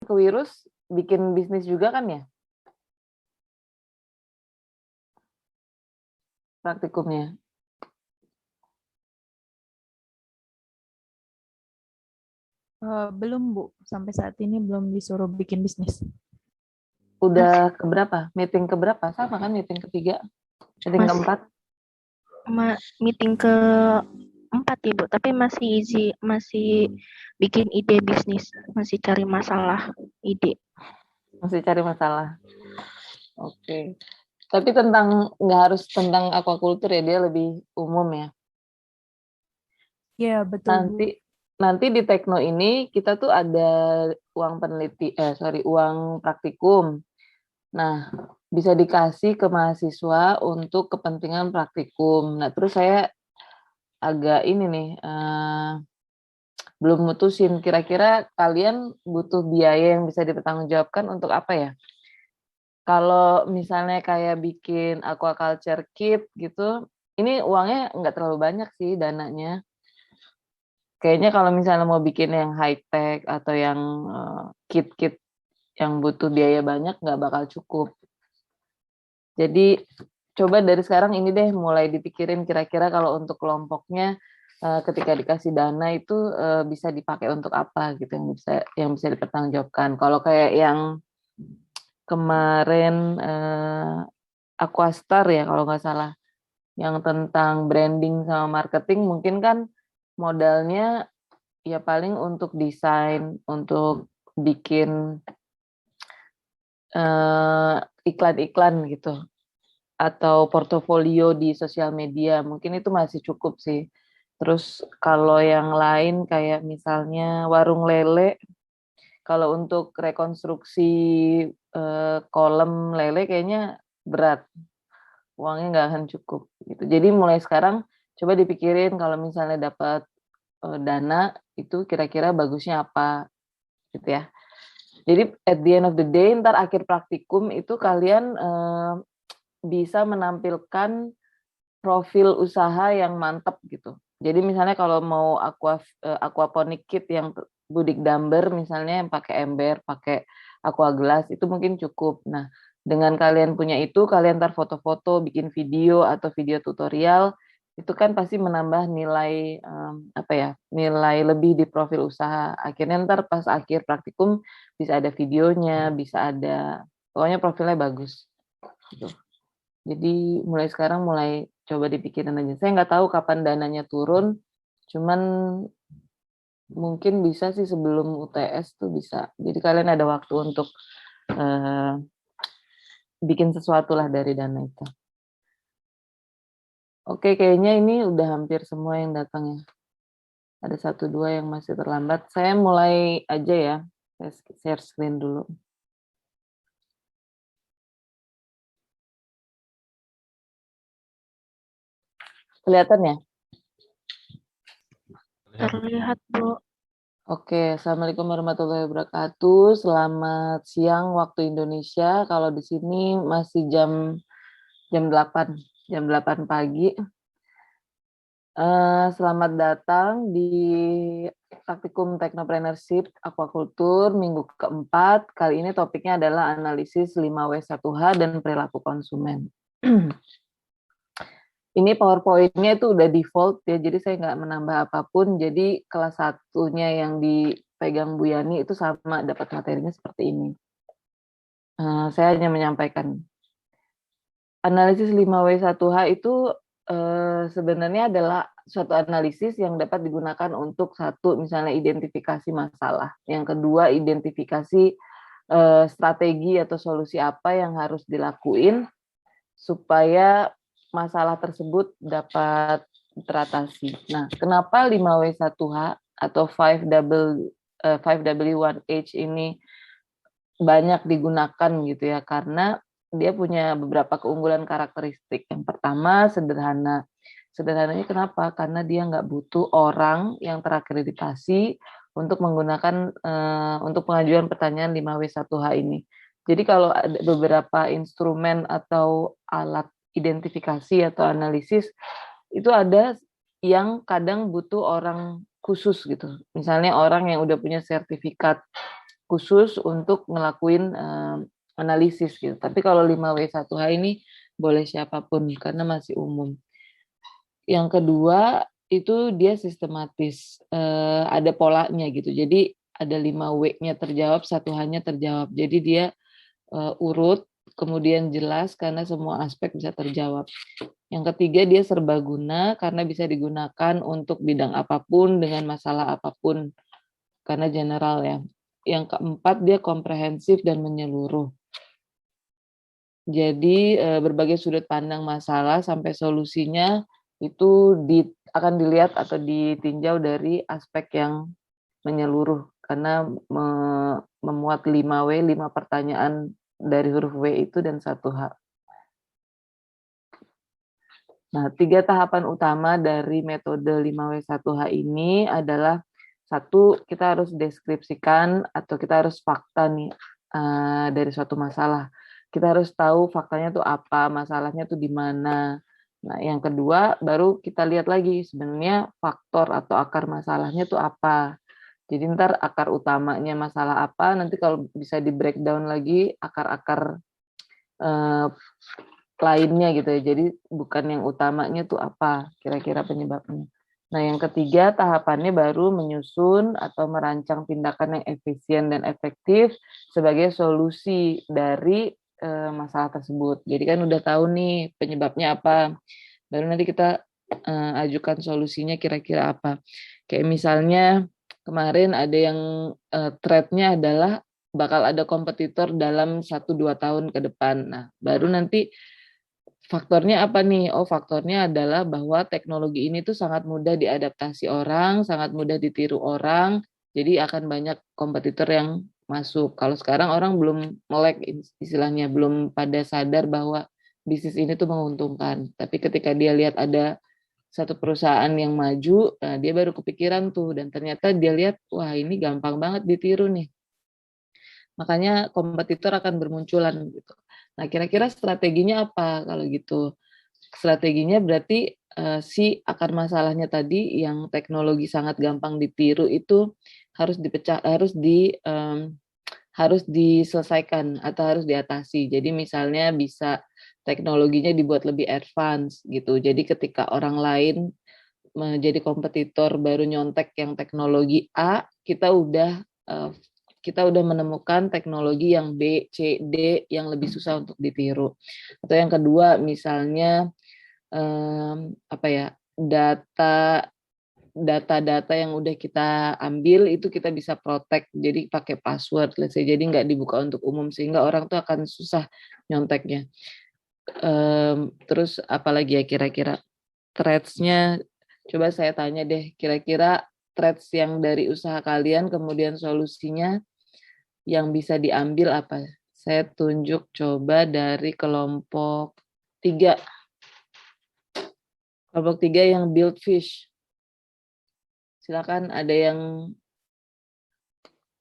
ke Wirus bikin bisnis juga kan ya? Praktikumnya. Belum, Bu. Sampai saat ini belum disuruh bikin bisnis. Udah keberapa? Meeting keberapa? Sama kan meeting ketiga? Meeting keempat? Meeting keempat, Ibu. Tapi masih bikin ide bisnis. Masih cari masalah ide. Masih cari masalah. Oke. Tapi nggak harus tentang aquaculture ya, dia lebih umum ya. Iya, betul, Bu. Nanti di Tekno ini kita tuh ada uang praktikum. Nah, bisa dikasih ke mahasiswa untuk kepentingan praktikum. Nah, terus saya agak ini nih, belum mutusin kira-kira kalian butuh biaya yang bisa dipertanggungjawabkan untuk apa ya? Kalau misalnya kayak bikin aquaculture kit gitu, ini uangnya nggak terlalu banyak sih dananya. Kayaknya kalau misalnya mau bikin yang high tech atau yang kit-kit yang butuh biaya banyak nggak bakal cukup. Jadi coba dari sekarang ini deh mulai dipikirin kira-kira kalau untuk kelompoknya ketika dikasih dana itu bisa dipakai untuk apa gitu yang bisa dipertanggungjawabkan. Kalau kayak yang kemarin Aquastar ya kalau nggak salah, yang tentang branding sama marketing mungkin kan modalnya ya paling untuk desain, untuk bikin iklan-iklan gitu, atau portofolio di sosial media, mungkin itu masih cukup sih. Terus kalau yang lain kayak misalnya warung lele, kalau untuk rekonstruksi kolam lele kayaknya berat, uangnya nggak akan cukup gitu. Jadi mulai sekarang coba dipikirin kalau misalnya dapat dana itu kira-kira bagusnya apa gitu ya. Jadi at the end of the day, ntar akhir praktikum itu kalian bisa menampilkan profil usaha yang mantap gitu. Jadi misalnya kalau mau aquaponic kit yang budik damber misalnya yang pakai ember, pakai aqua gelas itu mungkin cukup. Nah, dengan kalian punya itu, kalian ntar foto-foto, bikin video atau video tutorial, itu kan pasti menambah nilai nilai lebih di profil usaha. Akhirnya ntar pas akhir praktikum bisa ada videonya, bisa ada pokoknya profilnya bagus. Gitu. Jadi mulai sekarang coba dipikirin aja. Saya nggak tahu kapan dananya turun, cuman mungkin bisa sih sebelum UTS tuh bisa. Jadi kalian ada waktu untuk bikin sesuatu lah dari dana itu. Oke, kayaknya ini udah hampir semua yang datang ya. Ada 1-2 yang masih terlambat. Saya mulai aja ya. Saya share screen dulu. Kelihatan ya? Terlihat, Bu. Oke, Assalamualaikum warahmatullahi wabarakatuh. Selamat siang waktu Indonesia. Kalau di sini masih jam 8 pagi. Selamat datang di praktikum Teknopreneurship Aquaculture minggu keempat. Kali ini topiknya adalah analisis 5W1H dan perilaku konsumen. Ini PowerPoint-nya itu udah default ya, jadi saya nggak menambah apapun. Jadi kelas 1-nya yang dipegang Bu Yani itu sama, dapat materinya seperti ini. Saya hanya menyampaikan. Analisis 5W1H itu sebenarnya adalah suatu analisis yang dapat digunakan untuk satu, misalnya identifikasi masalah. Yang kedua, identifikasi strategi atau solusi apa yang harus dilakuin supaya masalah tersebut dapat teratasi. Nah, kenapa 5W1H atau 5W1H ini banyak digunakan gitu ya? Karena dia punya beberapa keunggulan karakteristik. Yang pertama, sederhana. Sederhananya kenapa? Karena dia nggak butuh orang yang terakreditasi untuk menggunakan untuk pengajuan pertanyaan 5W1H ini. Jadi kalau ada beberapa instrumen atau alat identifikasi atau analisis, itu ada yang kadang butuh orang khusus gitu. Misalnya orang yang udah punya sertifikat khusus untuk ngelakuin analisis gitu. Tapi kalau 5W1H ini boleh siapapun karena masih umum. Yang kedua itu dia sistematis, ada polanya gitu. Jadi ada 5W-nya terjawab, 1H-nya terjawab. Jadi dia urut, kemudian jelas karena semua aspek bisa terjawab. Yang ketiga dia serbaguna karena bisa digunakan untuk bidang apapun dengan masalah apapun karena general ya. Yang keempat dia komprehensif dan menyeluruh. Jadi berbagai sudut pandang masalah sampai solusinya itu akan dilihat atau ditinjau dari aspek yang menyeluruh karena memuat 5W, 5 pertanyaan dari huruf W itu dan 1H. Nah, 3 tahapan utama dari metode 5W1H ini adalah satu, kita harus deskripsikan atau kita harus fakta nih dari suatu masalah. Kita harus tahu faktanya tuh apa, masalahnya tuh di mana. Nah, yang kedua baru kita lihat lagi sebenarnya faktor atau akar masalahnya tuh apa. Jadi ntar akar utamanya masalah apa, nanti kalau bisa di breakdown lagi akar-akar lainnya gitu ya. Jadi bukan yang utamanya tuh apa kira-kira penyebabnya. Nah, yang ketiga tahapannya baru menyusun atau merancang tindakan yang efisien dan efektif sebagai solusi dari masalah tersebut. Jadi kan udah tahu nih penyebabnya apa. Baru nanti kita ajukan solusinya kira-kira apa. Kayak misalnya kemarin ada yang thread-nya adalah bakal ada kompetitor dalam 1-2 tahun ke depan. Nah, baru nanti faktornya apa nih? Oh, faktornya adalah bahwa teknologi ini tuh sangat mudah diadaptasi orang, sangat mudah ditiru orang, jadi akan banyak kompetitor yang masuk. Kalau sekarang orang belum melek istilahnya, belum pada sadar bahwa bisnis ini tuh menguntungkan. Tapi ketika dia lihat ada satu perusahaan yang maju, nah dia baru kepikiran tuh, dan ternyata dia lihat, wah ini gampang banget ditiru nih. Makanya kompetitor akan bermunculan gitu. Nah, kira-kira strateginya apa kalau gitu? Strateginya berarti si akar masalahnya tadi yang teknologi sangat gampang ditiru itu harus dipecah, harus diselesaikan atau harus diatasi. Jadi misalnya bisa teknologinya dibuat lebih advance gitu. Jadi ketika orang lain menjadi kompetitor baru nyontek yang teknologi A, kita udah menemukan teknologi yang B, C, D yang lebih susah untuk ditiru. Atau yang kedua, misalnya data-data yang udah kita ambil itu kita bisa protect, jadi pakai password, let's say, jadi nggak dibuka untuk umum sehingga orang tuh akan susah nyonteknya. Terus apalagi ya kira-kira threads-nya, coba saya tanya deh, kira-kira threads yang dari usaha kalian kemudian solusinya yang bisa diambil apa? Saya tunjuk coba dari kelompok 3. Kelompok 3 yang build fish. Silakan ada yang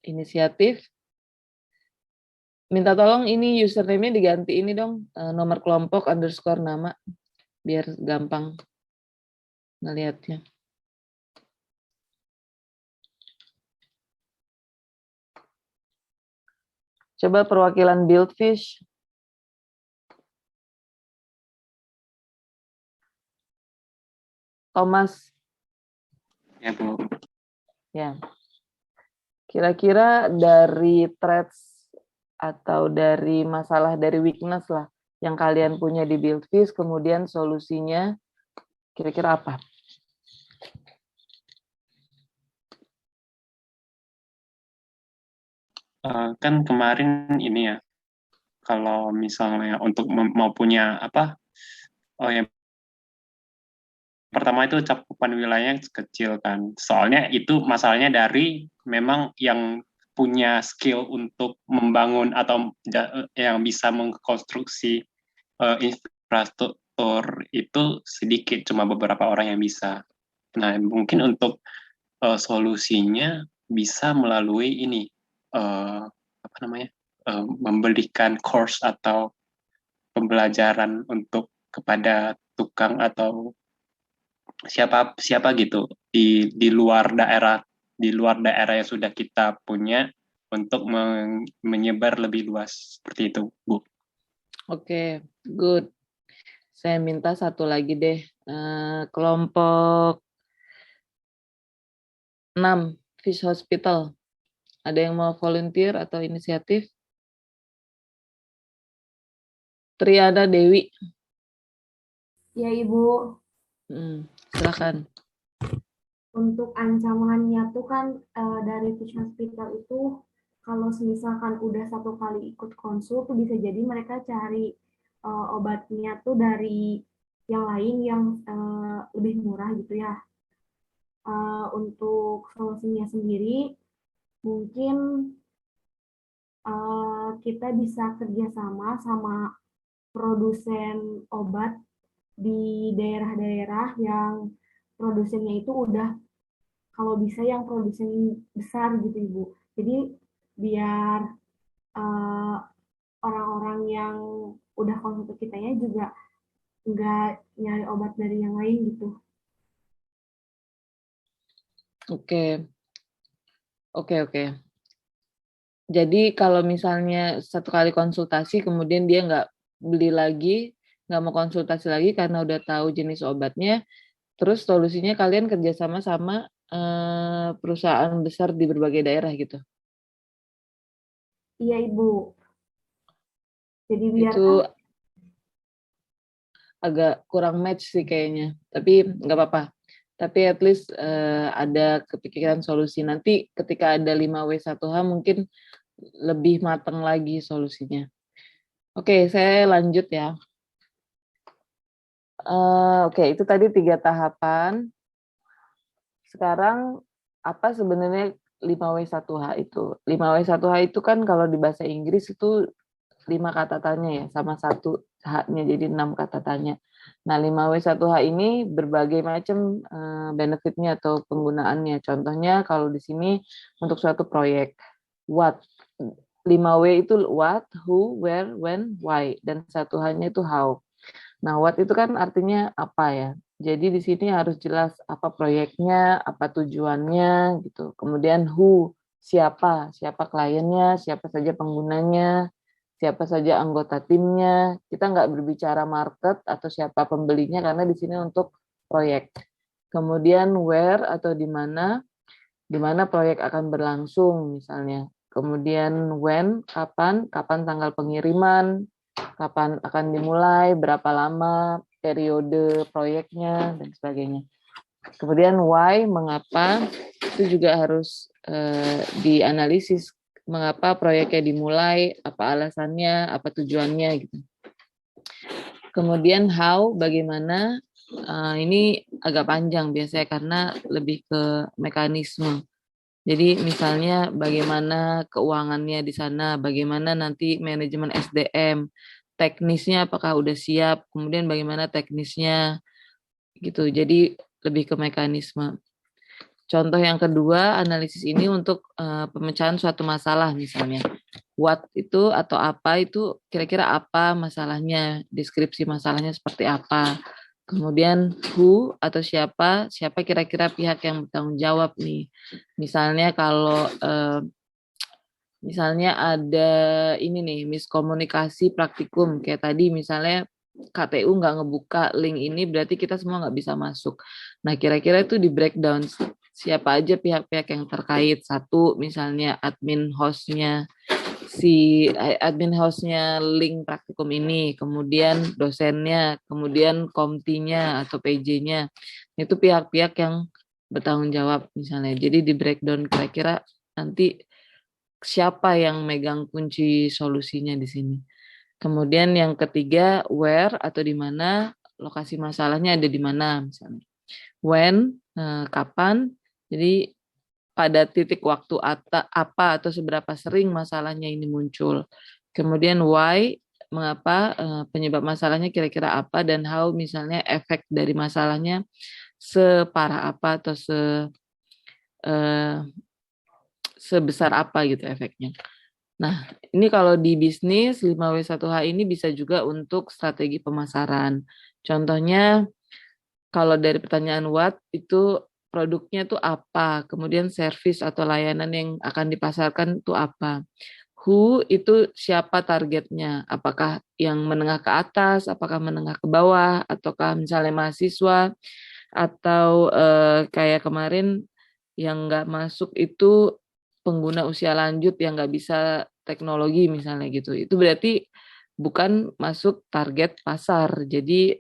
inisiatif. Minta tolong ini username-nya diganti ini dong, nomor kelompok _ nama, biar gampang ngelihatnya. Coba perwakilan Buildfish. Thomas. Ya, Bu. Ya. Kira-kira dari threats atau dari masalah, dari weakness lah yang kalian punya di Buildfish, kemudian solusinya kira-kira apa? Kan kemarin ini ya, kalau misalnya untuk mau punya apa, yang pertama itu cakupan wilayahnya kecil kan, soalnya itu masalahnya dari memang yang punya skill untuk membangun atau yang bisa mengkonstruksi infrastruktur itu sedikit, cuma beberapa orang yang bisa. Nah, mungkin untuk solusinya bisa melalui ini, memberikan course atau pembelajaran untuk kepada tukang atau siapa gitu di luar daerah yang sudah kita punya, untuk menyebar lebih luas seperti itu, Bu. Oke, good. Saya minta satu lagi deh, kelompok 6, Fish Hospital. Ada yang mau volunteer atau inisiatif? Triana Dewi. Ya, Ibu. Silakan. Untuk ancamannya tuh kan dari Fish Hospital itu kalau misalkan udah 1 kali ikut konsul tuh bisa jadi mereka cari obatnya tuh dari yang lain yang lebih murah gitu ya. Untuk solusinya sendiri mungkin kita bisa kerjasama sama produsen obat di daerah-daerah yang produsennya itu udah kalau bisa yang produsen besar gitu Ibu. Jadi biar orang-orang yang udah konsul ke kitanya juga nggak nyari obat dari yang lain gitu. Oke. Jadi kalau misalnya 1 kali konsultasi kemudian dia nggak beli lagi, nggak mau konsultasi lagi karena udah tahu jenis obatnya, terus solusinya kalian kerjasama sama perusahaan besar di berbagai daerah gitu. Iya Ibu. Jadi biar Itu agak kurang match sih kayaknya, tapi nggak apa-apa. Tapi at least ada kepikiran solusi. Nanti ketika ada 5W1H mungkin lebih matang lagi solusinya. Oke, saya lanjut ya. Oke, itu tadi 3 tahapan. Sekarang apa sebenarnya 5W1H itu? 5W1H itu kan kalau di bahasa Inggris itu 5 kata tanya ya, sama 1 H-nya jadi 6 kata tanya. Nah, 5W1H ini berbagai macam benefitnya atau penggunaannya. Contohnya kalau di sini untuk suatu proyek, what? 5W itu what, who, where, when, why. Dan 1 H-nya itu how. Nah, what itu kan artinya apa ya. Jadi di sini harus jelas apa proyeknya, apa tujuannya gitu. Kemudian who, siapa kliennya, siapa saja penggunanya, siapa saja anggota timnya. Kita nggak berbicara market atau siapa pembelinya karena di sini untuk proyek. Kemudian where atau di mana proyek akan berlangsung misalnya. Kemudian when, kapan tanggal pengiriman, kapan akan dimulai, berapa lama periode proyeknya, dan sebagainya. Kemudian why, mengapa, itu juga harus dianalisis, mengapa proyeknya dimulai, apa alasannya, apa tujuannya, gitu. Kemudian how, bagaimana, ini agak panjang biasanya karena lebih ke mekanisme. Jadi misalnya bagaimana keuangannya di sana, bagaimana nanti manajemen SDM, teknisnya apakah udah siap, kemudian bagaimana teknisnya gitu. Jadi lebih ke mekanisme. Contoh yang kedua, analisis ini untuk pemecahan suatu masalah misalnya. What itu atau apa itu kira-kira apa masalahnya, deskripsi masalahnya seperti apa. Kemudian who atau siapa kira-kira pihak yang bertanggung jawab nih. Misalnya kalau misalnya ada ini nih miskomunikasi praktikum kayak tadi misalnya KTU nggak ngebuka link ini berarti kita semua nggak bisa masuk. Nah kira-kira itu di breakdown siapa aja pihak-pihak yang terkait. Satu misalnya admin hostnya link praktikum ini, kemudian dosennya, kemudian komtinya atau PJ-nya. Itu pihak-pihak yang bertanggung jawab misalnya. Jadi di breakdown kira-kira nanti siapa yang megang kunci solusinya di sini. Kemudian yang ketiga, where atau di mana, lokasi masalahnya ada di mana misalnya. When, kapan, jadi pada titik waktu apa atau seberapa sering masalahnya ini muncul. Kemudian why, mengapa, penyebab masalahnya kira-kira apa, dan how, misalnya efek dari masalahnya separah apa atau sebesar apa gitu efeknya. Nah, ini kalau di bisnis 5W1H ini bisa juga untuk strategi pemasaran. Contohnya, kalau dari pertanyaan what, itu produknya tuh apa, kemudian service atau layanan yang akan dipasarkan itu apa. Who itu siapa targetnya, apakah yang menengah ke atas, apakah menengah ke bawah, ataukah misalnya mahasiswa, atau kayak kemarin yang nggak masuk itu pengguna usia lanjut yang nggak bisa teknologi misalnya gitu. Itu berarti bukan masuk target pasar. Jadi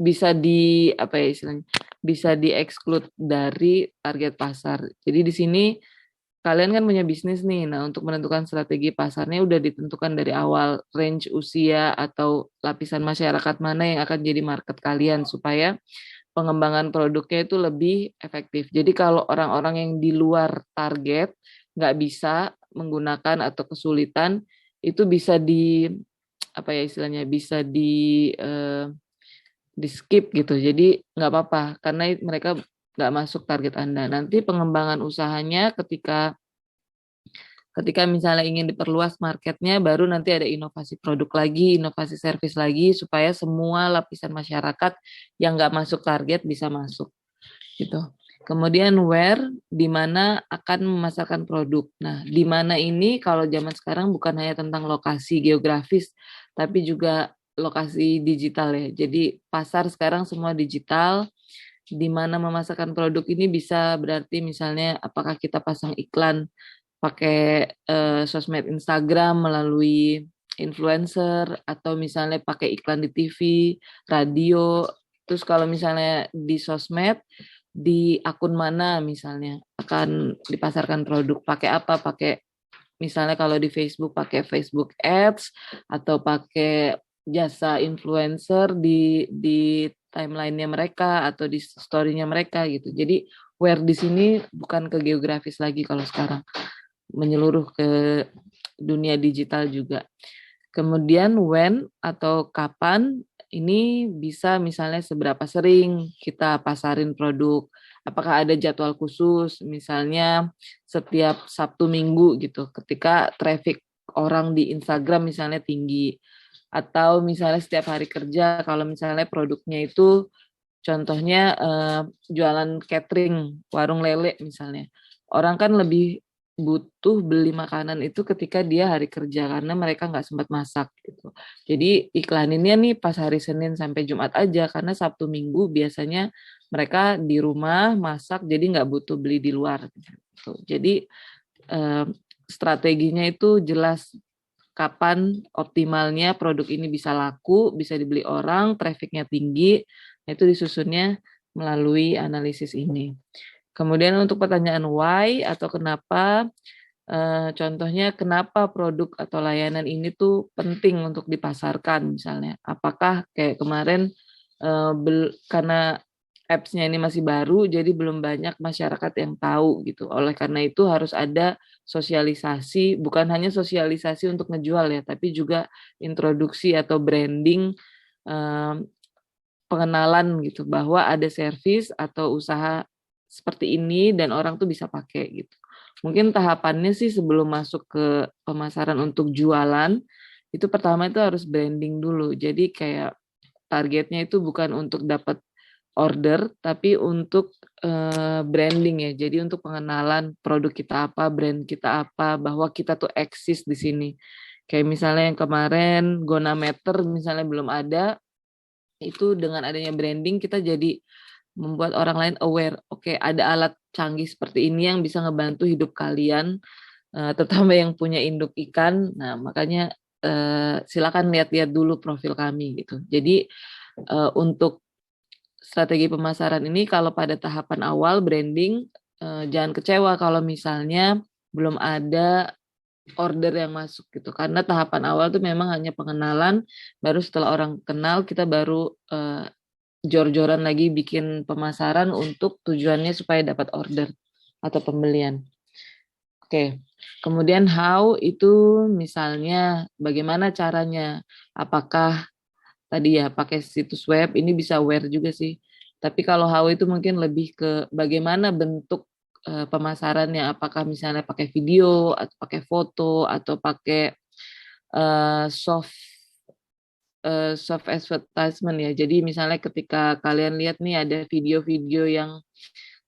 bisa di apa ya istilahnya? Bisa di-exclude dari target pasar. Jadi di sini kalian kan punya bisnis nih. Nah, untuk menentukan strategi pasarnya udah ditentukan dari awal range usia atau lapisan masyarakat mana yang akan jadi market kalian supaya pengembangan produknya itu lebih efektif. Jadi kalau orang-orang yang di luar target nggak bisa menggunakan atau kesulitan itu bisa di apa ya istilahnya bisa di skip gitu. Jadi nggak apa-apa karena mereka nggak masuk target Anda. Nanti pengembangan usahanya ketika misalnya ingin diperluas marketnya, baru nanti ada inovasi produk lagi, inovasi service lagi, supaya semua lapisan masyarakat yang nggak masuk target bisa masuk. Gitu. Kemudian where, di mana akan memasarkan produk. Nah, di mana ini kalau zaman sekarang bukan hanya tentang lokasi geografis, tapi juga lokasi digital ya. Jadi pasar sekarang semua digital, di mana memasarkan produk ini bisa berarti misalnya apakah kita pasang iklan pakai sosmed Instagram melalui influencer atau misalnya pakai iklan di TV, radio. Terus kalau misalnya di sosmed di akun mana misalnya akan dipasarkan produk pakai apa? Pakai misalnya kalau di Facebook pakai Facebook Ads atau pakai jasa influencer di timeline-nya mereka atau di story-nya mereka gitu. Jadi where di sini bukan ke geografis lagi kalau sekarang, menyeluruh ke dunia digital juga. Kemudian when atau kapan, ini bisa misalnya seberapa sering kita pasarin produk, apakah ada jadwal khusus, misalnya setiap Sabtu Minggu gitu, ketika traffic orang di Instagram misalnya tinggi, atau misalnya setiap hari kerja kalau misalnya produknya itu contohnya jualan catering, warung lele misalnya. Orang kan lebih butuh beli makanan itu ketika dia hari kerja karena mereka nggak sempat masak gitu. Jadi iklaninnya nih pas hari Senin sampai Jumat aja karena Sabtu Minggu biasanya mereka di rumah masak jadi nggak butuh beli di luar. Gitu. Jadi strateginya itu jelas kapan optimalnya produk ini bisa laku, bisa dibeli orang, trafficnya tinggi, itu disusunnya melalui analisis ini. Kemudian untuk pertanyaan why atau kenapa, contohnya kenapa produk atau layanan ini tuh penting untuk dipasarkan misalnya. Apakah kayak kemarin karena apps-nya ini masih baru, jadi belum banyak masyarakat yang tahu gitu. Oleh karena itu harus ada sosialisasi, bukan hanya sosialisasi untuk ngejual ya, tapi juga introduksi atau branding, pengenalan gitu bahwa ada service atau usaha seperti ini dan orang tuh bisa pakai gitu. Mungkin tahapannya sih sebelum masuk ke pemasaran untuk jualan, itu pertama itu harus branding dulu. Jadi kayak targetnya itu bukan untuk dapat order, tapi untuk branding ya. Jadi untuk pengenalan produk kita apa, brand kita apa, bahwa kita tuh eksis di sini. Kayak misalnya yang kemarin Gonameter misalnya belum ada, itu dengan adanya branding kita jadi membuat orang lain aware, oke, ada alat canggih seperti ini yang bisa ngebantu hidup kalian, terutama yang punya induk ikan. Nah, makanya silakan lihat-lihat dulu profil kami gitu. Jadi untuk strategi pemasaran ini kalau pada tahapan awal branding, jangan kecewa kalau misalnya belum ada order yang masuk gitu. Karena tahapan awal tuh memang hanya pengenalan, baru setelah orang kenal kita baru jor-joran lagi bikin pemasaran untuk tujuannya supaya dapat order atau pembelian. Oke, kemudian how itu misalnya bagaimana caranya, apakah tadi ya pakai situs web, ini bisa where juga sih. Tapi kalau how itu mungkin lebih ke bagaimana bentuk pemasarannya, apakah misalnya pakai video, atau pakai foto, atau pakai soft soft advertisement ya. Jadi misalnya ketika kalian lihat nih ada video-video yang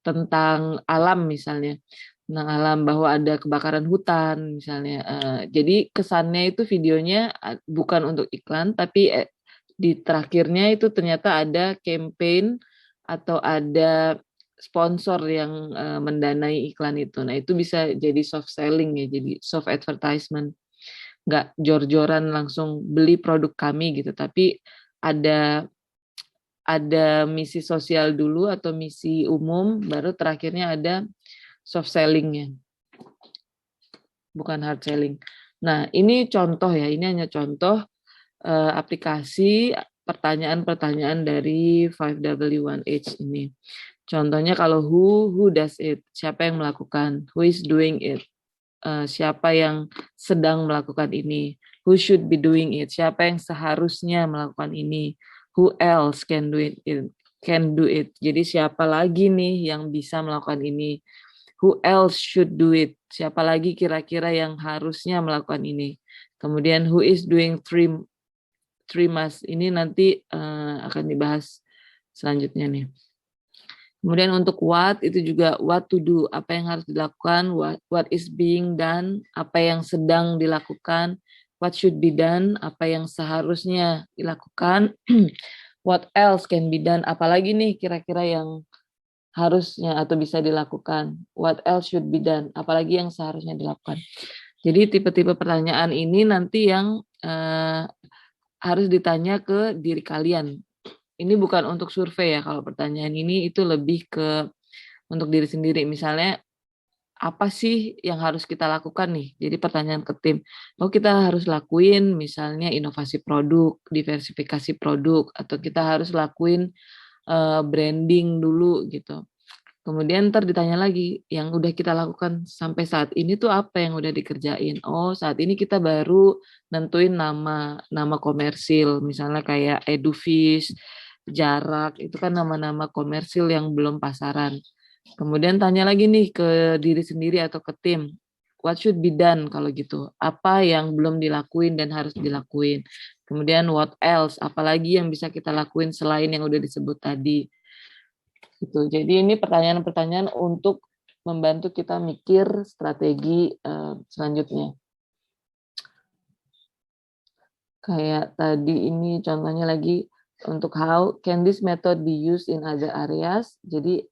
tentang alam misalnya, tentang alam bahwa ada kebakaran hutan misalnya. Jadi kesannya itu videonya bukan untuk iklan, tapi di terakhirnya itu ternyata ada campaign atau ada sponsor yang mendanai iklan itu. Nah itu bisa jadi soft selling ya, jadi soft advertisement. Nggak jor-joran langsung beli produk kami gitu, tapi ada misi sosial dulu atau misi umum, baru terakhirnya ada soft sellingnya, bukan hard selling. Nah, ini contoh ya, ini hanya contoh aplikasi pertanyaan-pertanyaan dari 5W1H ini. Contohnya kalau who does it, siapa yang melakukan, who is doing it, siapa yang sedang melakukan ini, who should be doing it, siapa yang seharusnya melakukan ini, who else can do it, jadi siapa lagi nih yang bisa melakukan ini, who else should do it, siapa lagi kira-kira yang harusnya melakukan ini. Kemudian who is doing three must, ini nanti akan dibahas selanjutnya nih. Kemudian untuk what, itu juga what to do, apa yang harus dilakukan, what is being done, apa yang sedang dilakukan, what should be done, apa yang seharusnya dilakukan, what else can be done, apalagi nih kira-kira yang harusnya atau bisa dilakukan, what else should be done, apalagi yang seharusnya dilakukan. Jadi tipe-tipe pertanyaan ini nanti yang harus ditanya ke diri kalian. Ini bukan untuk survei ya, kalau pertanyaan ini itu lebih ke untuk diri sendiri. Misalnya, apa sih yang harus kita lakukan nih? Jadi pertanyaan ke tim, kita harus lakuin misalnya inovasi produk, diversifikasi produk, atau kita harus lakuin branding dulu gitu. Kemudian ntar ditanya lagi, yang udah kita lakukan sampai saat ini tuh apa yang udah dikerjain? Oh, saat ini kita baru nentuin nama komersil, misalnya kayak Edufish, Jarak, itu kan nama-nama komersil yang belum pasaran. Kemudian tanya lagi nih ke diri sendiri atau ke tim, what should be done kalau gitu? Apa yang belum dilakuin dan harus dilakuin? Kemudian what else? Apalagi yang bisa kita lakuin selain yang udah disebut tadi? Gitu. Jadi ini pertanyaan-pertanyaan untuk membantu kita mikir strategi selanjutnya. Kayak tadi ini contohnya lagi untuk how can this method be used in other areas. Jadi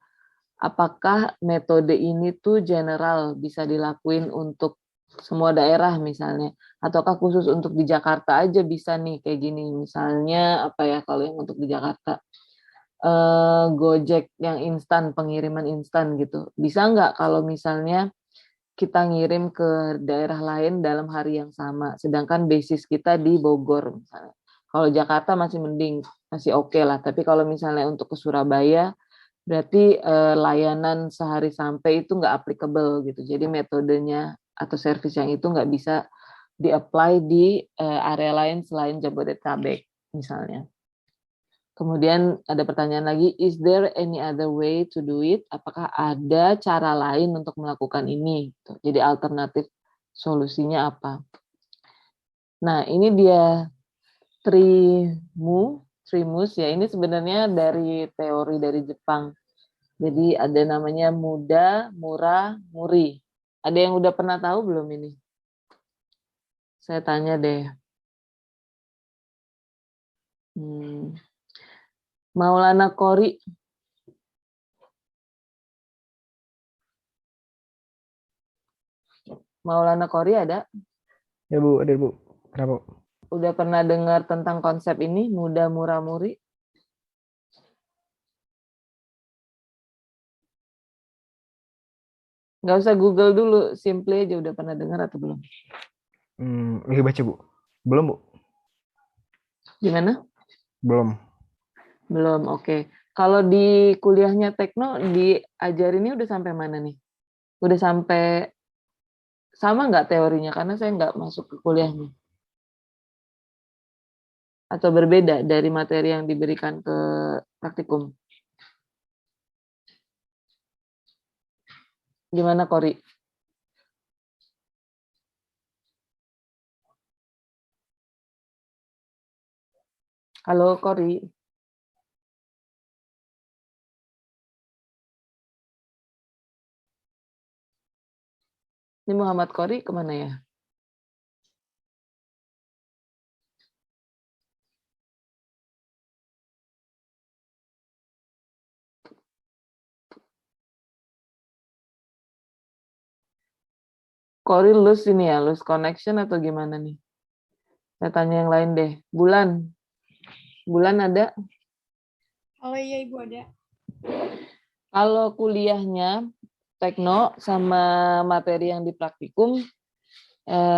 apakah metode ini tuh general bisa dilakuin untuk semua daerah misalnya, ataukah khusus untuk di Jakarta aja bisa nih kayak gini. Misalnya apa ya kalau yang untuk di Jakarta? Gojek yang instan, pengiriman instan gitu. Bisa nggak kalau misalnya kita ngirim ke daerah lain dalam hari yang sama, sedangkan basis kita di Bogor misalnya. Kalau Jakarta masih mending, masih oke lah. Tapi kalau misalnya untuk ke Surabaya, berarti layanan sehari sampai itu nggak applicable gitu. Jadi metodenya atau service yang itu nggak bisa di-apply di area lain selain Jabodetabek misalnya. Kemudian ada pertanyaan lagi, is there any other way to do it? Apakah ada cara lain untuk melakukan ini? Jadi alternatif solusinya apa? Nah, ini dia trimus ya. Ini sebenarnya dari teori dari Jepang. Jadi ada namanya muda, murah, muri. Ada yang udah pernah tahu belum ini? Saya tanya deh. Maulana Qori. Maulana Qori ada? Ya Bu, ada Bu. Kenapa? Udah pernah dengar tentang konsep ini, muda, murah, muri? Nggak usah Google dulu, simple aja udah pernah dengar atau belum? Lagi baca Bu. Belum Bu? Gimana? Belum. Belum, oke. Kalau di kuliahnya Tekno, diajarinnya udah sampai mana nih? Udah sampai, sama nggak teorinya? Karena saya nggak masuk ke kuliahnya. Atau berbeda dari materi yang diberikan ke praktikum? Gimana, Kori? Halo, Kori. Ini Muhammad Kori kemana ya? Kori lose ini ya, lose connection atau gimana nih? Saya tanya yang lain deh. Bulan ada? Oh iya Ibu ada. Kalau kuliahnya tekno sama materi yang di praktikum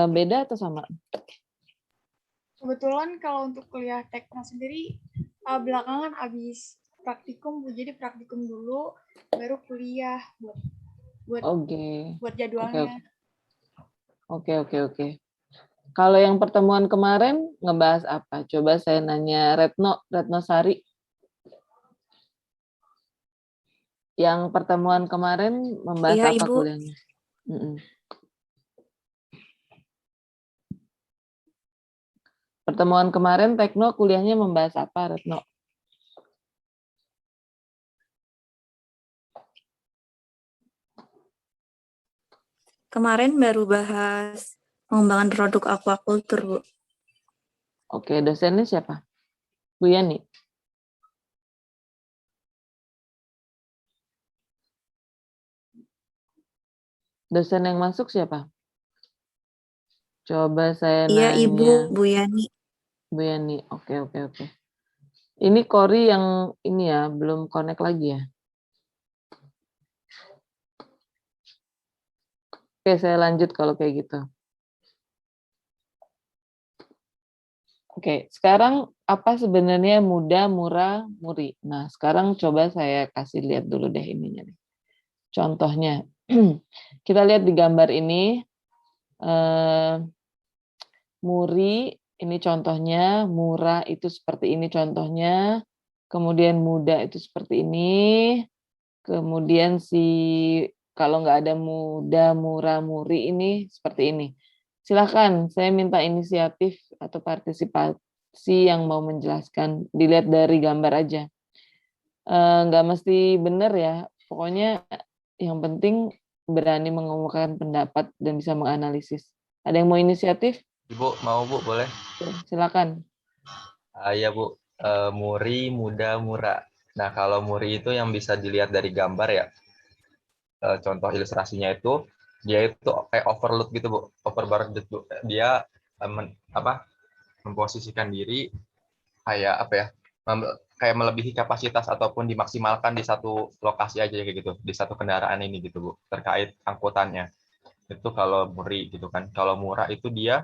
beda atau sama? Kebetulan kalau untuk kuliah tekno sendiri belakangan habis praktikum, Bu. Jadi praktikum dulu baru kuliah buat Oke. jadwalnya. Oke. Kalau yang pertemuan kemarin ngebahas apa? Coba saya nanya Retno Sari. Yang pertemuan kemarin membahas Iya, apa Ibu. kuliahnya? Pertemuan kemarin tekno kuliahnya membahas apa, Retno? Kemarin baru bahas pengembangan produk aquaculture, Bu. Oke, dosennya siapa? Bu Yani? Dosen yang masuk siapa? Coba saya Iya, nanya. Ibu, Bu Yani. Bu Yani, oke. Ini Kori yang ini ya, belum connect lagi ya? Oke, saya lanjut kalau kayak gitu. Oke, sekarang apa sebenarnya muda, murah, muri? Nah, sekarang coba saya kasih lihat dulu deh ininya nih. Contohnya, kita lihat di gambar ini, muri, ini contohnya, murah itu seperti ini contohnya, kemudian muda itu seperti ini, kemudian kalau nggak ada muda, murah, muri ini seperti ini. Silakan, saya minta inisiatif atau partisipasi yang mau menjelaskan. Dilihat dari gambar aja. Nggak mesti benar ya, pokoknya yang penting berani mengemukakan pendapat dan bisa menganalisis. Ada yang mau inisiatif? Ibu, mau Bu, boleh? Silakan. Ya Bu, muri, muda, murah. Nah, kalau muri itu yang bisa dilihat dari gambar ya, contoh ilustrasinya itu, dia itu kayak overload gitu Bu, overburdened Bu. Dia memposisikan diri kayak apa ya, kayak melebihi kapasitas ataupun dimaksimalkan di satu lokasi aja kayak gitu, di satu kendaraan ini gitu Bu, terkait angkutannya. Itu kalau muri gitu kan. Kalau murah itu dia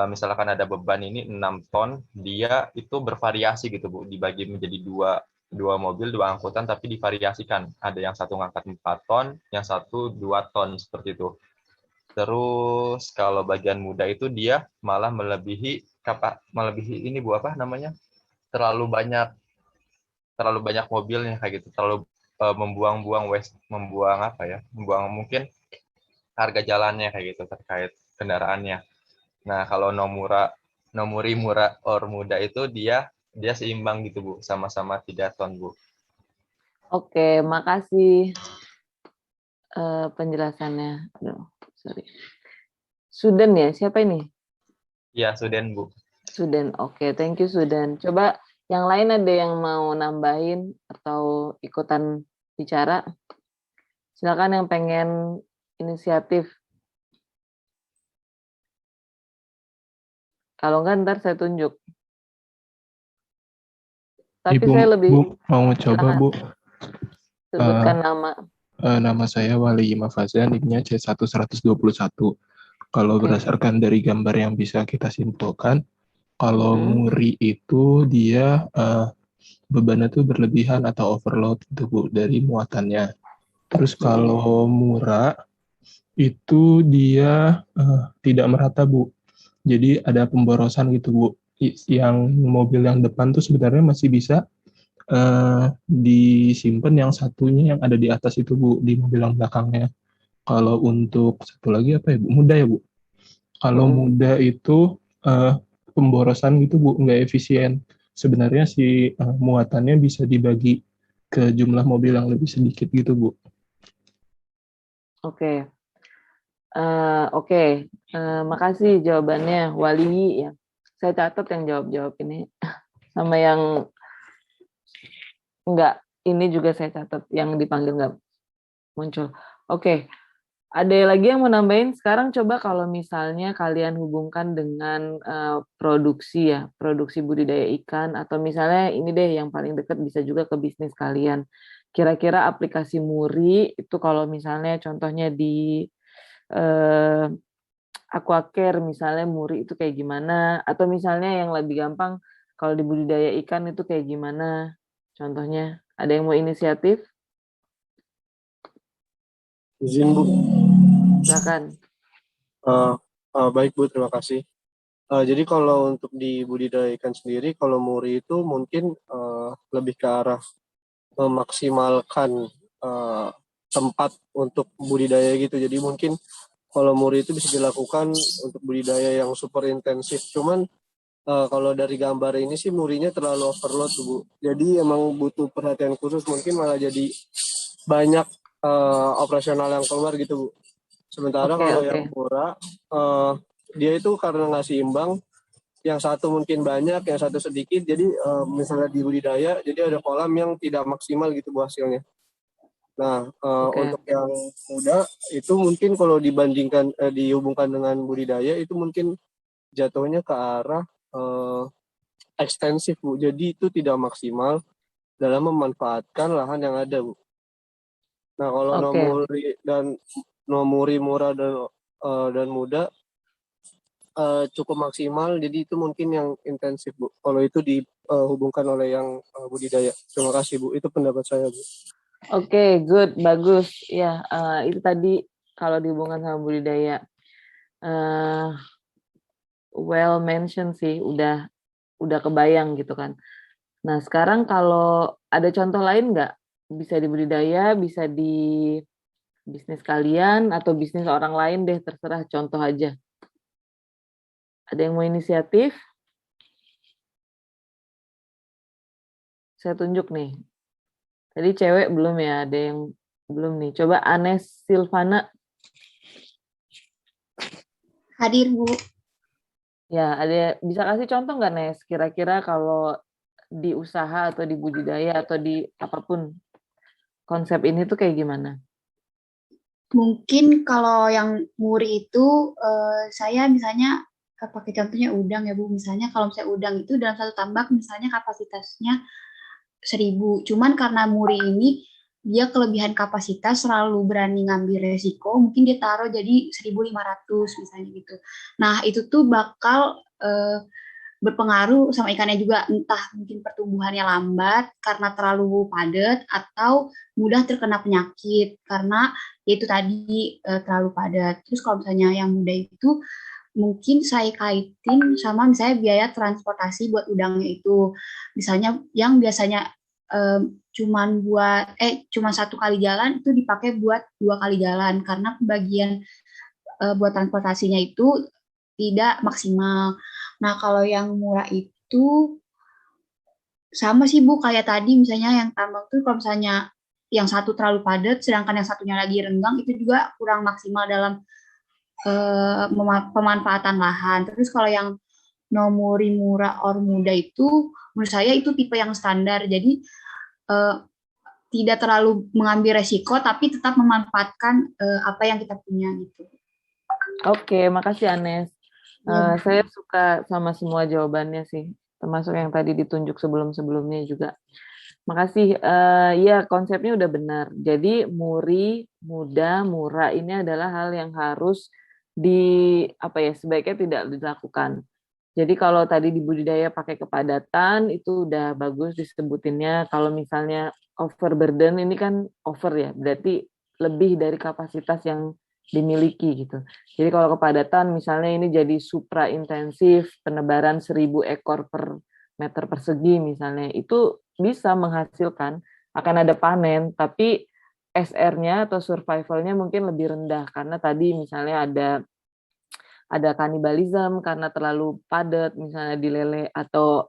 misalkan ada beban ini 6 ton, dia itu bervariasi gitu Bu, dibagi menjadi dua mobil, dua angkutan, tapi divariasikan. Ada yang satu ngangkat 4 ton, yang satu 2 ton, seperti itu. Terus kalau bagian muda itu dia malah melebihi ini Bu, apa namanya? Terlalu banyak mobilnya kayak gitu, terlalu membuang waste, membuang mungkin harga jalannya kayak gitu terkait kendaraannya. Nah, kalau nomuri, murah, or muda itu dia seimbang gitu Bu, sama-sama 3 ton Bu. Oke, makasih penjelasannya. Aduh, sorry. Suden ya, siapa ini? Ya, Suden Bu. Suden, oke, thank you Suden. Coba yang lain ada yang mau nambahin atau ikutan bicara? Silakan yang pengen inisiatif. Kalau enggak ntar saya tunjuk. Tapi Ibu, saya lebih... Bu, mau coba Bu? Sebutkan nama. Nama saya Wali Mafazan, NIK-nya C1121. Kalau berdasarkan dari gambar yang bisa kita simpulkan, kalau muri itu dia bebannya tuh berlebihan atau overload gitu Bu, dari muatannya. Terus kalau murah itu dia tidak merata Bu. Jadi ada pemborosan gitu Bu. Yang mobil yang depan tuh sebenarnya masih bisa disimpan, yang satunya yang ada di atas itu Bu, di mobil yang belakangnya. Kalau untuk satu lagi apa ya Bu? Muda ya Bu. Kalau muda itu pemborosan gitu Bu, nggak efisien. sebenarnya si muatannya bisa dibagi ke jumlah mobil yang lebih sedikit gitu, Bu. Oke. Oke. Makasih jawabannya, Wali ya. Saya catat yang jawab-jawab ini. Sama yang enggak, ini juga saya catat. Yang dipanggil enggak muncul. Oke. Ada lagi yang mau nambahin? Sekarang coba kalau misalnya kalian hubungkan dengan produksi ya, produksi budidaya ikan, atau misalnya ini deh yang paling dekat bisa juga ke bisnis kalian. Kira-kira aplikasi Muri itu kalau misalnya contohnya di aquacare misalnya Muri itu kayak gimana? Atau misalnya yang lebih gampang kalau di budidaya ikan itu kayak gimana? Contohnya, ada yang mau inisiatif? Izin Bu. Silakan. Baik Bu, terima kasih. Jadi kalau untuk di budidaya ikan sendiri, kalau Muri itu mungkin lebih ke arah memaksimalkan tempat untuk budidaya gitu. Jadi mungkin kalau Muri itu bisa dilakukan untuk budidaya yang super intensif. Cuman kalau dari gambar ini sih Murinya terlalu overload tuh Bu. Jadi emang butuh perhatian khusus, mungkin malah jadi banyak operasional yang keluar gitu Bu. Sementara kalau yang murah, dia itu karena ngasih imbang, yang satu mungkin banyak, yang satu sedikit, jadi misalnya di budidaya, jadi ada kolam yang tidak maksimal gitu Bu hasilnya. Nah, untuk yang muda, itu mungkin kalau dibandingkan, dihubungkan dengan budidaya, itu mungkin jatuhnya ke arah ekstensif Bu, jadi itu tidak maksimal dalam memanfaatkan lahan yang ada Bu. Nah, kalau Nomuri murah dan muda cukup maksimal, jadi itu mungkin yang intensif Bu. Kalau itu dihubungkan oleh yang budidaya. Terima kasih Bu, itu pendapat saya Bu. Oke, good, bagus. Ya, itu tadi kalau dihubungkan sama budidaya. Well mentioned sih, udah kebayang gitu kan. Nah, sekarang kalau ada contoh lain nggak? Bisa di budidaya, bisa di bisnis kalian, atau bisnis orang lain deh, terserah, contoh aja. Ada yang mau inisiatif? Saya tunjuk nih. Tadi cewek belum ya, ada yang belum nih. Coba Anes Silvana. Hadir Bu. Ya, ada, bisa kasih contoh nggak Nes? Kira-kira kalau di usaha atau di budidaya atau di apapun, konsep ini tuh kayak gimana? Mungkin kalau yang Muri itu saya misalnya pakai contohnya udang ya Bu. Misalnya kalau misalnya udang itu dalam satu tambak misalnya kapasitasnya 1.000. Cuman karena Muri ini dia kelebihan kapasitas, selalu berani ngambil resiko, mungkin dia taruh jadi 1.500 misalnya gitu. Nah, itu tuh bakal berpengaruh sama ikannya juga, entah mungkin pertumbuhannya lambat karena terlalu padat atau mudah terkena penyakit karena itu tadi terlalu padat. Terus kalau misalnya yang muda itu mungkin saya kaitin sama misalnya biaya transportasi buat udangnya itu. Misalnya yang biasanya cuman satu kali jalan itu dipakai buat 2 kali jalan karena pembagian buat transportasinya itu tidak maksimal. Nah, kalau yang murah itu sama sih Bu, kayak tadi misalnya yang tambang tuh kalau misalnya yang satu terlalu padat sedangkan yang satunya lagi renggang, itu juga kurang maksimal dalam pemanfaatan lahan. Terus kalau yang Nomuri murah or muda itu menurut saya itu tipe yang standar, jadi tidak terlalu mengambil resiko tapi tetap memanfaatkan apa yang kita punya gitu. Oke, makasih Anes. Saya suka sama semua jawabannya sih, termasuk yang tadi ditunjuk sebelum-sebelumnya juga. Makasih. Ya, konsepnya udah benar. Jadi Muri, muda, murah ini adalah hal yang harus sebaiknya tidak dilakukan. Jadi kalau tadi di budidaya pakai kepadatan itu udah bagus disebutinnya. Kalau misalnya overburden ini kan over ya, berarti lebih dari kapasitas yang dimiliki gitu. Jadi kalau kepadatan misalnya ini jadi supra intensif, penebaran 1.000 ekor per meter persegi misalnya, itu bisa menghasilkan, akan ada panen, tapi SR-nya atau survival-nya mungkin lebih rendah karena tadi misalnya ada kanibalisme karena terlalu padat misalnya di lele, atau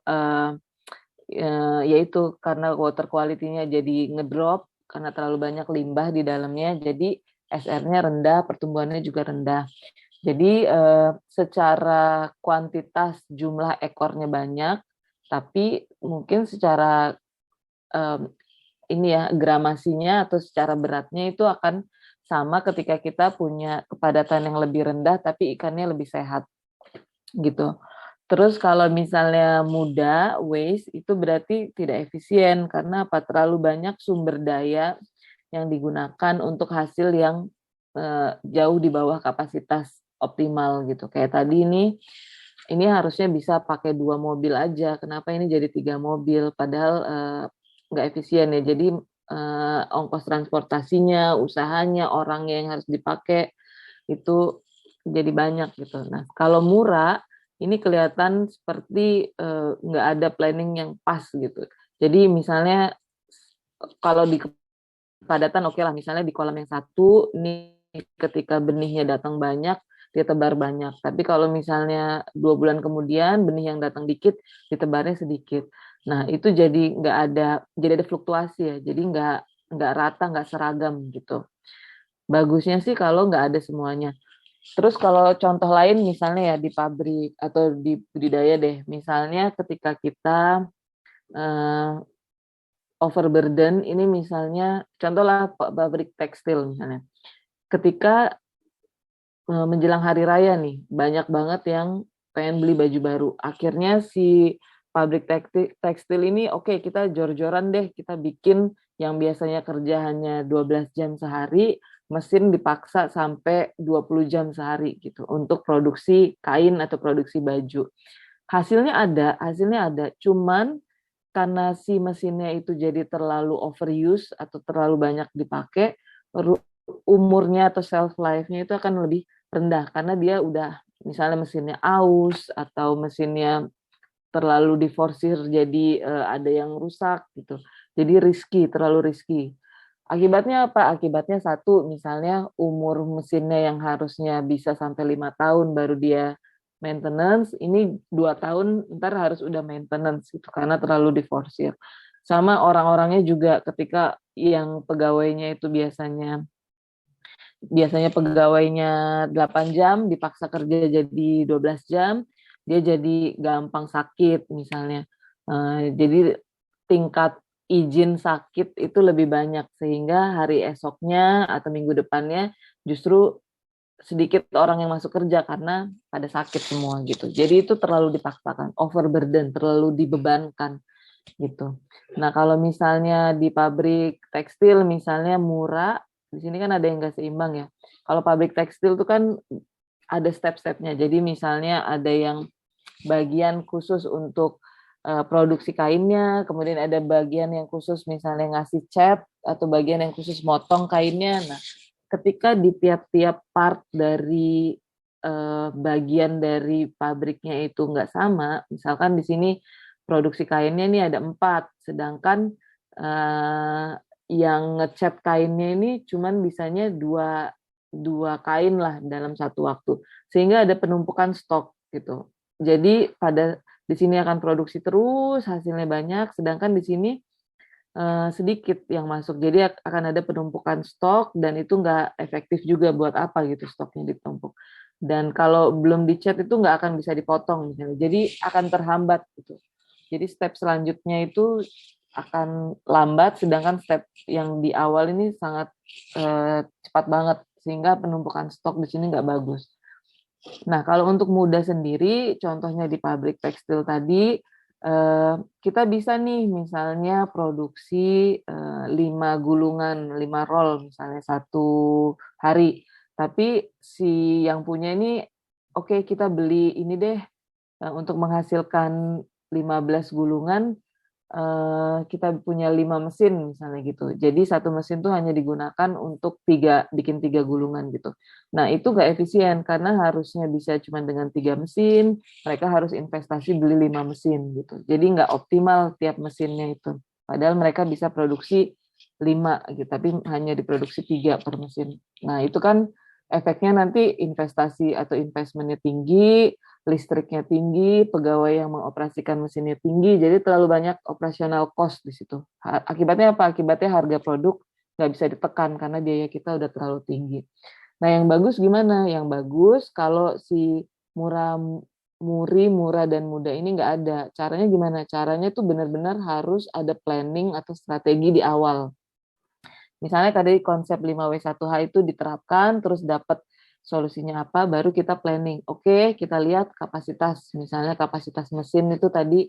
yaitu karena water quality-nya jadi ngedrop karena terlalu banyak limbah di dalamnya, jadi SR-nya rendah, pertumbuhannya juga rendah. Jadi secara kuantitas jumlah ekornya banyak, tapi mungkin secara gramasinya atau secara beratnya itu akan sama ketika kita punya kepadatan yang lebih rendah tapi ikannya lebih sehat gitu. Terus kalau misalnya muda, waste, itu berarti tidak efisien karena apa? Terlalu banyak sumber daya yang digunakan untuk hasil yang jauh di bawah kapasitas optimal gitu. Kayak tadi ini harusnya bisa pakai 2 mobil aja. Kenapa ini jadi 3 mobil? Padahal nggak efisien ya. Jadi ongkos transportasinya, usahanya, orangnya yang harus dipakai itu jadi banyak gitu. Nah, kalau murah ini kelihatan seperti nggak ada planning yang pas gitu. Jadi misalnya kalau di kepadatan oke lah, misalnya di kolam yang satu, ini ketika benihnya datang banyak, dia tebar banyak. Tapi kalau misalnya 2 bulan kemudian benih yang datang dikit, ditebarnya sedikit. Nah itu jadi ada fluktuasi ya. Jadi nggak rata, nggak seragam gitu. Bagusnya sih kalau nggak ada semuanya. Terus kalau contoh lain misalnya ya di pabrik atau di budidaya deh, misalnya ketika kita overburden, ini misalnya contohlah pabrik tekstil misalnya, ketika menjelang hari raya nih, banyak banget yang pengen beli baju baru. Akhirnya si pabrik tekstil ini oke, kita jor-joran deh, kita bikin yang biasanya kerja hanya 12 jam sehari, mesin dipaksa sampai 20 jam sehari gitu untuk produksi kain atau produksi baju. Hasilnya ada, cuman karena si mesinnya itu jadi terlalu overuse atau terlalu banyak dipakai, umurnya atau shelf life-nya itu akan lebih rendah karena dia udah misalnya mesinnya aus atau mesinnya terlalu diforsir jadi ada yang rusak gitu. Jadi terlalu risky. Akibatnya apa? Akibatnya satu, misalnya umur mesinnya yang harusnya bisa sampai 5 tahun baru dia maintenance, ini 2 tahun ntar harus udah maintenance gitu karena terlalu diforsir. Sama orang-orangnya juga ketika yang pegawainya itu biasanya pegawainya 8 jam dipaksa kerja jadi 12 jam, dia jadi gampang sakit misalnya. Jadi tingkat izin sakit itu lebih banyak sehingga hari esoknya atau minggu depannya justru sedikit orang yang masuk kerja karena pada sakit semua gitu. Jadi itu terlalu dipaksakan, overburden, terlalu dibebankan gitu. Nah kalau misalnya di pabrik tekstil misalnya murah, di sini kan ada yang nggak seimbang ya. Kalau pabrik tekstil itu kan ada step-stepnya. Jadi misalnya ada yang bagian khusus untuk produksi kainnya, kemudian ada bagian yang khusus misalnya ngasih cat atau bagian yang khusus motong kainnya. Nah, ketika di tiap-tiap part dari bagian dari pabriknya itu nggak sama, misalkan di sini produksi kainnya ini ada 4, sedangkan yang ngecat kainnya ini cuman bisanya dua kain lah dalam satu waktu, sehingga ada penumpukan stok gitu. Jadi di sini akan produksi terus, hasilnya banyak, sedangkan di sini sedikit yang masuk. Jadi akan ada penumpukan stok dan itu nggak efektif juga buat apa gitu stoknya ditumpuk. Dan kalau belum dicat itu nggak akan bisa dipotong misalnya. Jadi akan terhambat gitu. Jadi step selanjutnya itu akan lambat, sedangkan step yang di awal ini sangat cepat banget sehingga penumpukan stok di sini nggak bagus. Nah, kalau untuk muda sendiri, contohnya di pabrik tekstil tadi, kita bisa nih misalnya produksi 5 gulungan, 5 roll misalnya satu hari. Tapi si yang punya ini, oke kita beli ini deh, untuk menghasilkan 15 gulungan, kita punya 5 mesin misalnya gitu. Jadi satu mesin tuh hanya digunakan untuk bikin 3 gulungan gitu. Nah itu nggak efisien karena harusnya bisa cuma dengan 3 mesin, mereka harus investasi beli 5 mesin gitu. Jadi nggak optimal tiap mesinnya itu. Padahal mereka bisa produksi 5 gitu, tapi hanya diproduksi 3 per mesin. Nah itu kan efeknya nanti investasi atau investmentnya tinggi, listriknya tinggi, pegawai yang mengoperasikan mesinnya tinggi, jadi terlalu banyak operasional cost di situ. Akibatnya apa? Akibatnya harga produk nggak bisa ditekan karena biaya kita udah terlalu tinggi. Nah, yang bagus gimana? Yang bagus kalau si murah dan muda ini nggak ada. Caranya gimana? Caranya tuh benar-benar harus ada planning atau strategi di awal. Misalnya tadi konsep 5W1H itu diterapkan, terus dapat solusinya apa, baru kita planning. Oke, kita lihat kapasitas. Misalnya kapasitas mesin itu tadi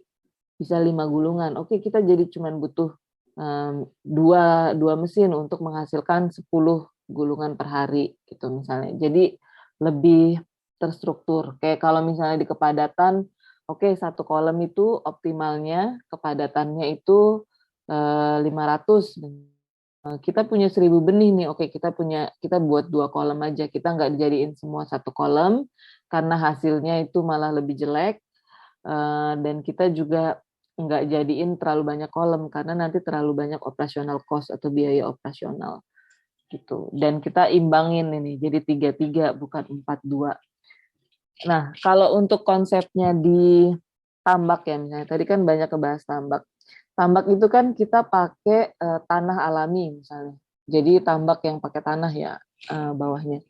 bisa 5 gulungan. Oke, kita jadi cuma butuh dua mesin untuk menghasilkan 10 gulungan per hari gitu misalnya. Jadi lebih terstruktur. Kayak kalau misalnya di kepadatan, oke, satu kolom itu optimalnya kepadatannya itu 500. Kita punya 1000 benih nih, oke, kita buat 2 kolom aja, kita nggak dijadiin semua satu kolom karena hasilnya itu malah lebih jelek, dan kita juga nggak jadiin terlalu banyak kolom karena nanti terlalu banyak operasional cost atau biaya operasional gitu. Dan kita imbangin ini jadi 3-3 bukan 4-2. Nah, kalau untuk konsepnya di tambak ya, misalnya tadi kan banyak kebahas tambak. Tambak itu kan kita pakai tanah alami misalnya. Jadi tambak yang pakai tanah ya bawahnya.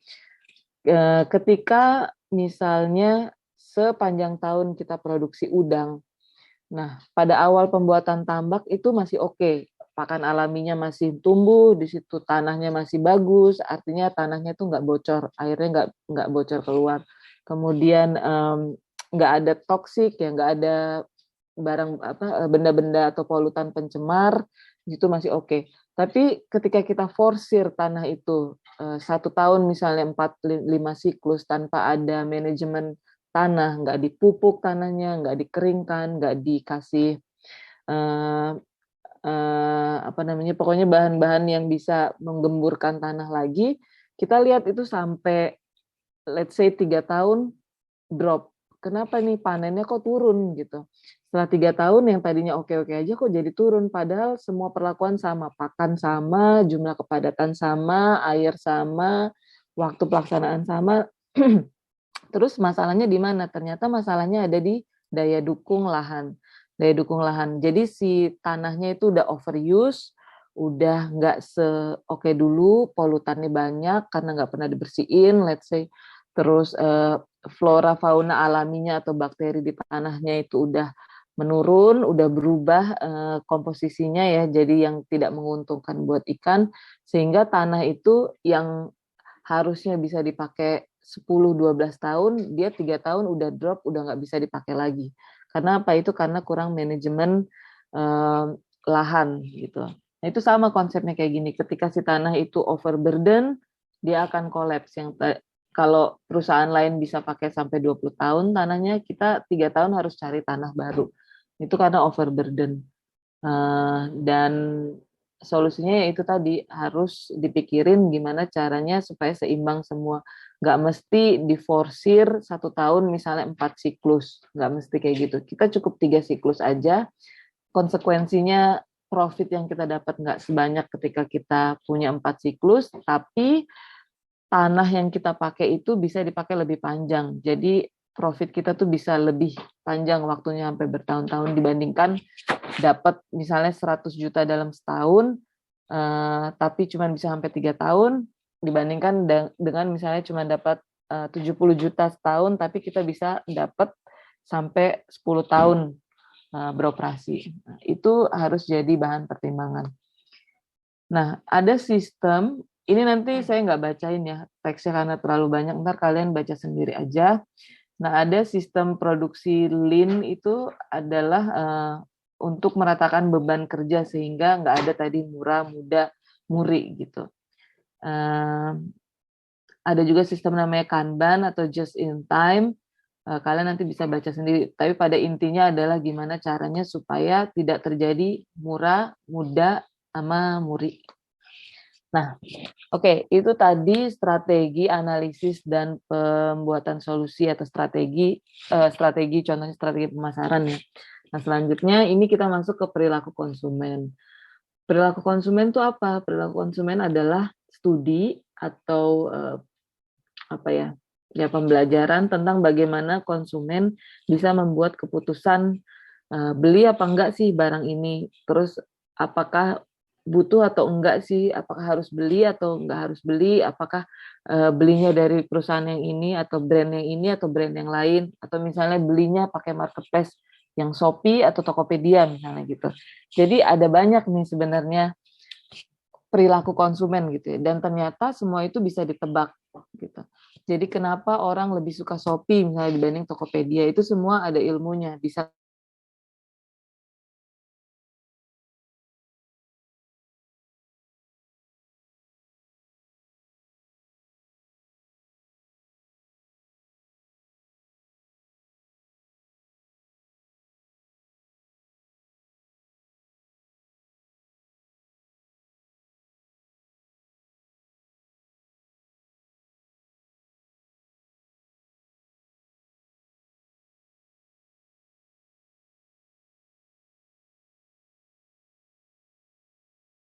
Ketika misalnya sepanjang tahun kita produksi udang, nah pada awal pembuatan tambak itu masih oke. Pakan alaminya masih tumbuh, di situ tanahnya masih bagus, artinya tanahnya tuh nggak bocor, airnya nggak bocor keluar. Kemudian nggak ada toksik ya, nggak ada barang benda-benda atau polutan pencemar, itu masih oke. Tapi ketika kita forsir tanah itu 1 tahun misalnya 4-5 siklus tanpa ada manajemen tanah, nggak dipupuk tanahnya, nggak dikeringkan, nggak dikasih pokoknya bahan-bahan yang bisa menggemburkan tanah lagi, kita lihat itu sampai let's say 3 tahun drop. Kenapa nih panennya kok turun gitu? Setelah 3 tahun yang tadinya oke-oke aja kok jadi turun, padahal semua perlakuan sama, pakan sama, jumlah kepadatan sama, air sama, waktu pelaksanaan sama. Terus masalahnya di mana? Ternyata masalahnya ada di daya dukung lahan. Daya dukung lahan. Jadi si tanahnya itu udah overuse, udah nggak se-oke dulu, polutannya banyak karena nggak pernah dibersihin, let's say. Terus flora fauna alaminya atau bakteri di tanahnya itu udah menurun, udah berubah komposisinya ya, jadi yang tidak menguntungkan buat ikan, sehingga tanah itu yang harusnya bisa dipakai 10-12 tahun, dia 3 tahun udah drop, udah nggak bisa dipakai lagi. Karena apa? Itu karena kurang manajemen lahan gitu. Nah itu sama konsepnya kayak gini, ketika si tanah itu overburden, dia akan collapse. Kalau perusahaan lain bisa pakai sampai 20 tahun tanahnya, kita 3 tahun harus cari tanah baru. Itu karena overburden. Dan solusinya ya itu tadi, harus dipikirin gimana caranya supaya seimbang semua. Nggak mesti diforsir 1 tahun misalnya 4 siklus. Nggak mesti kayak gitu. Kita cukup 3 siklus aja. Konsekuensinya profit yang kita dapat nggak sebanyak ketika kita punya 4 siklus, tapi tanah yang kita pakai itu bisa dipakai lebih panjang. Jadi profit kita tuh bisa lebih panjang waktunya sampai bertahun-tahun dibandingkan dapat misalnya 100 juta dalam setahun, tapi cuma bisa sampai 3 tahun, dibandingkan dengan misalnya cuma dapat 70 juta setahun, tapi kita bisa dapat sampai 10 tahun beroperasi. Nah, itu harus jadi bahan pertimbangan. Nah, ada sistem. Ini nanti saya nggak bacain ya, teksnya karena terlalu banyak, ntar kalian baca sendiri aja. Nah, ada sistem produksi lean itu adalah untuk meratakan beban kerja sehingga nggak ada tadi murah, muda, muri gitu. Ada juga sistem namanya Kanban atau just in time. Kalian nanti bisa baca sendiri. Tapi pada intinya adalah gimana caranya supaya tidak terjadi murah, muda, sama muri. Nah, oke, itu tadi strategi analisis dan pembuatan solusi atau strategi contohnya strategi pemasaran ya. Nah, selanjutnya ini kita masuk ke perilaku konsumen. Perilaku konsumen itu apa? Perilaku konsumen adalah studi atau ya pembelajaran tentang bagaimana konsumen bisa membuat keputusan beli apa enggak sih barang ini, terus apakah butuh atau enggak sih, apakah harus beli atau enggak harus beli, apakah belinya dari perusahaan yang ini atau brand yang ini atau brand yang lain, atau misalnya belinya pakai marketplace yang Shopee atau Tokopedia misalnya gitu. Jadi ada banyak nih sebenarnya perilaku konsumen gitu ya, dan ternyata semua itu bisa ditebak gitu. Jadi kenapa orang lebih suka Shopee misalnya dibanding Tokopedia, itu semua ada ilmunya. Bisa